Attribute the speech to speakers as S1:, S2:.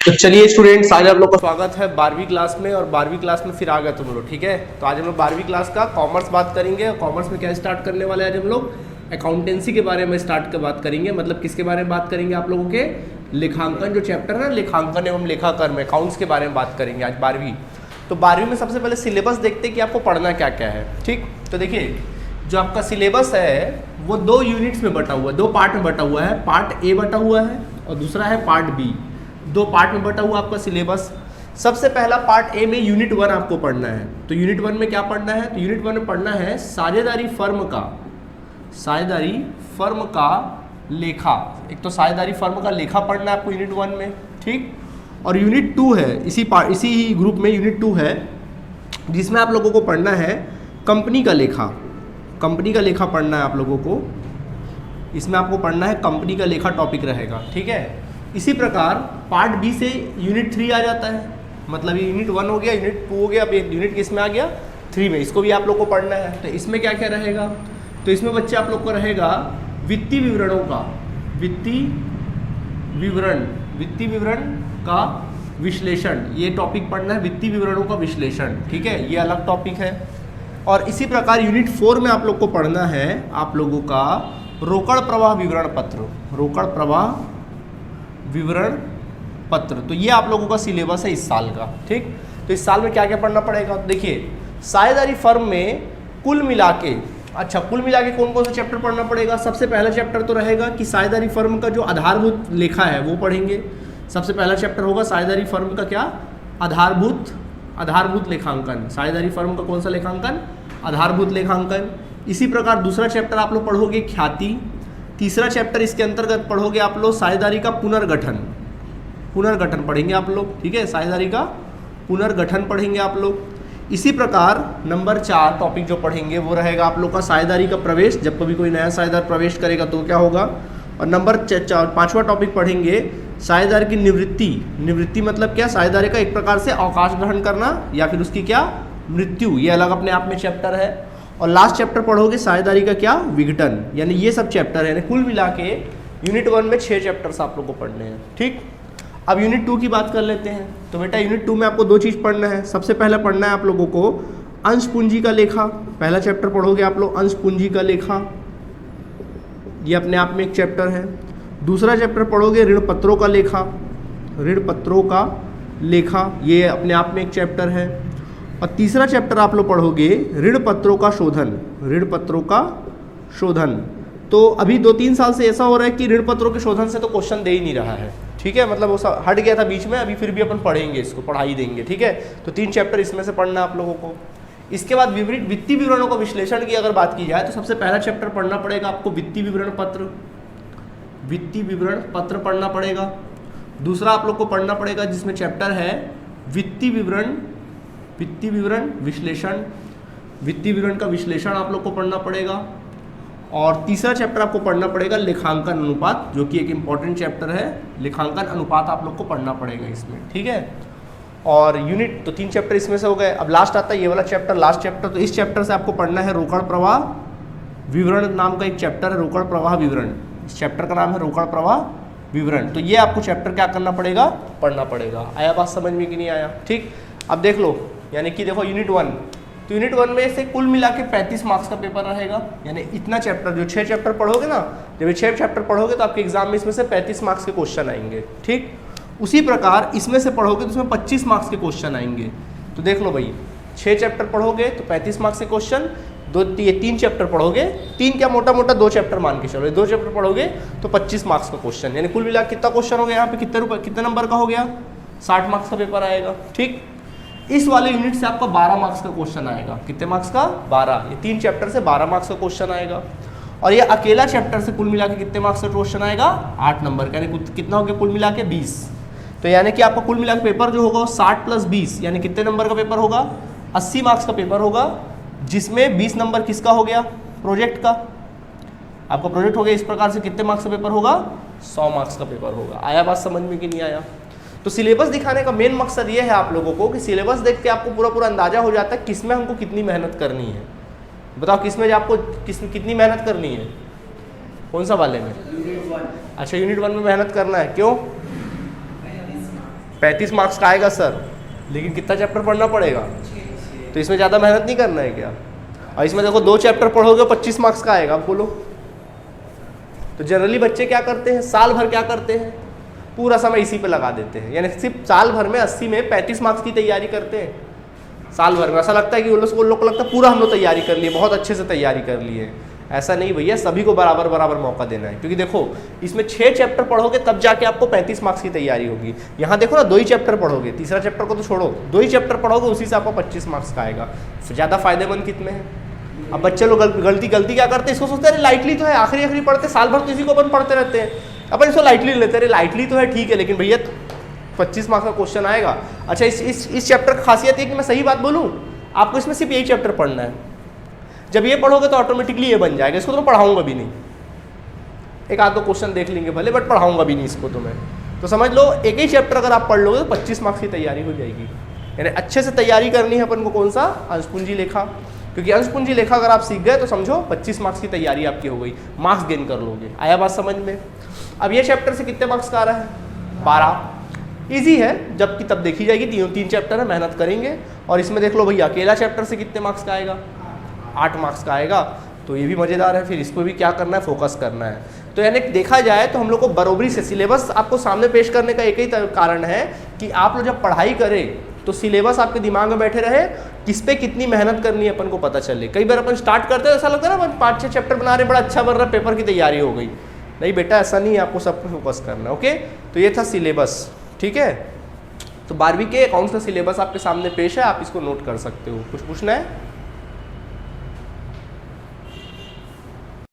S1: तो चलिए स्टूडेंट्स, आज आप लोग का स्वागत है 12वीं क्लास में। और 12वीं क्लास में फिर आ गए तुम लोग, ठीक है। तो आज हम लोग 12वीं क्लास का कॉमर्स बात करेंगे। और कॉमर्स में क्या स्टार्ट करने वाले हैं आज हम लोग? अकाउंटेंसी के बारे में स्टार्ट कर बात करेंगे। मतलब किसके बारे में बात करेंगे? आप लोगों के लेखांकन जो चैप्टर है, लेखांकन एवं लेखाकर में अकाउंट्स के बारे में बात करेंगे आज 12वीं। तो 12वीं में सबसे पहले सिलेबस देखते हैं कि आपको पढ़ना क्या क्या है, ठीक। तो देखिए, जो आपका सिलेबस है वो 2 यूनिट्स में बटा हुआ है, 2 पार्ट में बटा हुआ है। पार्ट ए बटा हुआ है और दूसरा है पार्ट बी। 2 पार्ट में बटा हुआ आपका सिलेबस। सबसे पहला पार्ट ए में यूनिट 1 आपको पढ़ना है। तो यूनिट 1 में क्या पढ़ना है? तो यूनिट 1 में पढ़ना है साझेदारी फर्म का लेखा। एक तो साझेदारी फर्म का लेखा पढ़ना है आपको यूनिट 1 में, ठीक। और यूनिट 2 है इसी ग्रुप में यूनिट 2 है, जिसमें आप लोगों को पढ़ना है कंपनी का लेखा। कंपनी का लेखा पढ़ना है आप लोगों को। इसमें आपको पढ़ना है कंपनी का लेखा टॉपिक रहेगा, ठीक है। इसी प्रकार पार्ट बी से यूनिट 3 आ जाता है। मतलब ये यूनिट 1 हो गया, यूनिट 2 हो गया, अब एक यूनिट किस में आ गया? 3 में। इसको भी आप लोग को पढ़ना है। तो इसमें क्या क्या रहेगा? तो इसमें बच्चे आप लोग को रहेगा वित्तीय विवरणों का वित्तीय विवरण का विश्लेषण। ये टॉपिक पढ़ना है, वित्तीय विवरणों का विश्लेषण, ठीक है। ये अलग टॉपिक है। और इसी प्रकार यूनिट 4 में आप लोग को पढ़ना है आप लोगों का रोकड़ प्रवाह विवरण पत्र। तो ये आप लोगों का सिलेबस है इस साल का, ठीक। तो इस साल में क्या क्या पढ़ना पड़ेगा? तो देखिए, साझेदारी फर्म में कुल मिला के कौन कौन सा चैप्टर पढ़ना पड़ेगा? सबसे पहला चैप्टर तो रहेगा कि साझेदारी फर्म का जो आधारभूत लेखा है वो पढ़ेंगे। सबसे पहला चैप्टर होगा साझेदारी फर्म का क्या? आधारभूत लेखांकन। साझेदारी फर्म का कौन सा लेखांकन? आधारभूत लेखांकन। इसी प्रकार दूसरा चैप्टर आप लोग पढ़ोगे ख्याति। तीसरा चैप्टर इसके अंतर्गत पढ़ोगे आप लोग साझेदारी का पुनर्गठन पढ़ेंगे आप लोग, ठीक है। साझेदारी का पुनर्गठन पढ़ेंगे आप लोग। इसी प्रकार नंबर 4 टॉपिक जो पढ़ेंगे वो रहेगा आप लोग का साझेदारी का प्रवेश। जब कभी कोई नया साझेदार प्रवेश करेगा तो क्या होगा? और नंबर 5वां टॉपिक पढ़ेंगे साझेदार की निवृत्ति मतलब क्या? साझेदारी का एक प्रकार से अवकाश ग्रहण करना या फिर उसकी क्या? मृत्यु। ये अलग अपने आप में चैप्टर है। और लास्ट चैप्टर पढ़ोगे साझेदारी का क्या? विघटन। यानी ये सब चैप्टर है। कुल मिला के यूनिट 1 में 6 चैप्टर्स आप लोग को पढ़ने हैं, ठीक। अब यूनिट 2 की बात कर लेते हैं। तो बेटा यूनिट 2 में आपको 2 चीज़ पढ़ना है। सबसे पहले पढ़ना है आप लोगों को अंश पूंजी का लेखा। पहला चैप्टर पढ़ोगे आप लोग अंश पूंजी का लेखा, ये अपने आप में एक चैप्टर है। दूसरा चैप्टर पढ़ोगे ऋण पत्रों का लेखा, ये अपने आप में एक चैप्टर है। और तीसरा चैप्टर आप लोग पढ़ोगे ऋण पत्रों का शोधन। तो अभी 2-3 साल से ऐसा हो रहा है कि ऋण पत्रों के शोधन से तो क्वेश्चन दे ही नहीं रहा है, ठीक है। मतलब वो हट गया था बीच में, अभी फिर भी अपन पढ़ेंगे इसको, पढ़ा ही देंगे, ठीक है। तो 3 चैप्टर इसमें से पढ़ना है आप लोगों को। इसके बाद वित्तीय विवरणों का विश्लेषण की अगर बात की जाए तो सबसे पहला चैप्टर पढ़ना पड़ेगा आपको वित्तीय विवरण पत्र पढ़ना पड़ेगा। दूसरा आप लोग को पढ़ना पड़ेगा जिसमें चैप्टर है वित्तीय विवरण का विश्लेषण आप लोग को पढ़ना पड़ेगा। और तीसरा चैप्टर आपको पढ़ना पड़ेगा लेखांकन अनुपात, जो कि एक इम्पॉर्टेंट चैप्टर है। लेखांकन अनुपात आप लोग को पढ़ना पड़ेगा इसमें, ठीक है। और यूनिट तो 3 चैप्टर इसमें से हो गए। अब लास्ट आता है ये वाला चैप्टर, लास्ट चैप्टर। तो इस चैप्टर से आपको पढ़ना है रोकड़ प्रवाह विवरण नाम का एक चैप्टर है, रोकड़ प्रवाह विवरण। इस चैप्टर का नाम है रोकड़ प्रवाह विवरण। तो ये आपको चैप्टर क्या करना पड़ेगा? पढ़ना पड़ेगा। आया बात समझ में कि नहीं आया? ठीक। अब देख लो, यानी कि देखो यूनिट 1, तो यूनिट 1 में से कुल मिला के 35 मार्क्स का पेपर रहेगा। यानी इतना चैप्टर, जो 6 चैप्टर पढ़ोगे ना, जब ये 6 चैप्टर पढ़ोगे तो आपके एग्जाम में इसमें से 35 मार्क्स के क्वेश्चन आएंगे, ठीक। उसी प्रकार इसमें से पढ़ोगे तो इसमें 25 मार्क्स के क्वेश्चन आएंगे। तो देख लो भाई, 6 चैप्टर पढ़ोगे तो 35 मार्क्स के क्वेश्चन, 3 चैप्टर पढ़ोगे, 3 क्या मोटा 2 चैप्टर मान के चलो, 2 चैप्टर पढ़ोगे तो 25 मार्क्स का क्वेश्चन। यानी कुल मिला कितना क्वेश्चन हो गया यहाँ पे? कितने नंबर का हो गया? 60 मार्क्स का पेपर आएगा, ठीक। इस वाले यूनिट से आपका 12 मार्क्स का क्वेश्चन आएगा। कितने मार्क्स का? 12। ये 3 चैप्टर से 12 मार्क्स का क्वेश्चन आएगा। और ये अकेला चैप्टर से कुल मिला के कितने मार्क्स का क्वेश्चन आएगा? 8 नंबर का। यानी कितना हो गया कुल मिला के? 20। तो यानी कि आपका कुल मिला के पेपर जो होगा 60 + 20, यानी कितने नंबर का पेपर होगा? 80 मार्क्स का पेपर होगा, जिसमें 20 नंबर किसका हो गया? प्रोजेक्ट का। आपका प्रोजेक्ट हो गया। इस प्रकार से कितने मार्क्स का पेपर होगा? 100 मार्क्स का पेपर होगा। आया बात समझ में कि नहीं आया? तो सिलेबस दिखाने का मेन मकसद ये है आप लोगों को कि सिलेबस देख के आपको पूरा अंदाजा हो जाता है किसमें हमको कितनी मेहनत करनी है। बताओ किसमें आपको कितनी मेहनत करनी है? कौन सा वाले में? अच्छा, यूनिट 1 में मेहनत करना है। क्यों? 35 मार्क्स का आएगा सर, लेकिन कितना चैप्टर पढ़ना पड़ेगा? तो इसमें ज़्यादा मेहनत नहीं करना है क्या? और इसमें देखो 2 चैप्टर पढ़ोगे 25 मार्क्स का आएगा, आप बोलो। तो जनरली बच्चे क्या करते हैं, साल भर क्या करते हैं, पूरा समय इसी पे लगा देते हैं, यानी सिर्फ साल भर में 80 में 35 मार्क्स की तैयारी करते हैं। साल भर में ऐसा लगता है कि उन लोग को लगता है पूरा हम लोग तैयारी कर लिए, बहुत अच्छे से तैयारी कर लिए। ऐसा नहीं भैया, सभी को बराबर बराबर मौका देना है, क्योंकि देखो इसमें 6 चैप्टर पढ़ोगे तब जाके आपको 35 मार्क्स की तैयारी होगी। यहाँ देखो ना 2 ही चैप्टर पढ़ोगे, तीसरा चैप्टर को तो छोड़ो, 2 ही चैप्टर पढ़ोगे, उसी से आपको 25 मार्क्स का आएगा। ज़्यादा फायदेमंद कितने हैं? अब बच्चे लोग गलती क्या करते हैं, इसको सोचते हैं लाइटली तो है, आखिरी पढ़ते, साल भर तो इसी को अपन पढ़ते रहते हैं, अपन इसको लाइटली लेते हैं। लाइटली तो है ठीक है, लेकिन भैया 25 मार्क्स का क्वेश्चन आएगा। अच्छा, इस चैप्टर की खासियत है कि मैं सही बात बोलूँ, आपको इसमें सिर्फ यही चैप्टर पढ़ना है। जब ये पढ़ोगे तो ऑटोमेटिकली ये बन जाएगा, इसको तो मैं पढ़ाऊंगा भी नहीं, एक आध 2 क्वेश्चन देख लेंगे भले, बट पढ़ाऊंगा भी नहीं इसको तो मैं। तो समझ लो एक ही चैप्टर अगर आप पढ़ लोगे तो 25 मार्क्स की तैयारी हो जाएगी। यानी अच्छे से तैयारी करनी है अपन को, कौन सा, अंशपूंजी लेखा, क्योंकि अंशपूंजी लेखा अगर आप सीख गए तो समझो 25 मार्क्स की तैयारी आपकी हो गई, मार्क्स गेन कर लोगे। आया बात समझ में? अब ये चैप्टर से कितने मार्क्स का आ रहा है? 12। ईजी है, जबकि तब देखी जाएगी, 3 चैप्टर है, मेहनत करेंगे। और इसमें देख लो भैया अकेला चैप्टर से कितने मार्क्स का आएगा? 8 मार्क्स का आएगा। तो ये भी मज़ेदार है, फिर इसको भी क्या करना है, फोकस करना है। तो यानी देखा जाए तो हम लोग को बराबरी से सिलेबस आपको सामने पेश करने का एक ही कारण है कि आप लोग जब पढ़ाई करें तो सिलेबस आपके दिमाग में बैठे रहे, किस पे कितनी मेहनत करनी है अपन को पता चले। कई बार अपन स्टार्ट करते हैं ऐसा लगता है ना अपन 5-6 चैप्टर बना रहे, बड़ा अच्छा बन रहा है, पेपर की तैयारी हो गई। नहीं बेटा, ऐसा नहीं है, आपको सब पे फोकस करना है। ओके, तो ये था सिलेबस, ठीक है। तो 12वीं के अकाउंट्स का सिलेबस आपके सामने पेश है, आप इसको नोट कर सकते हो। कुछ पूछना है?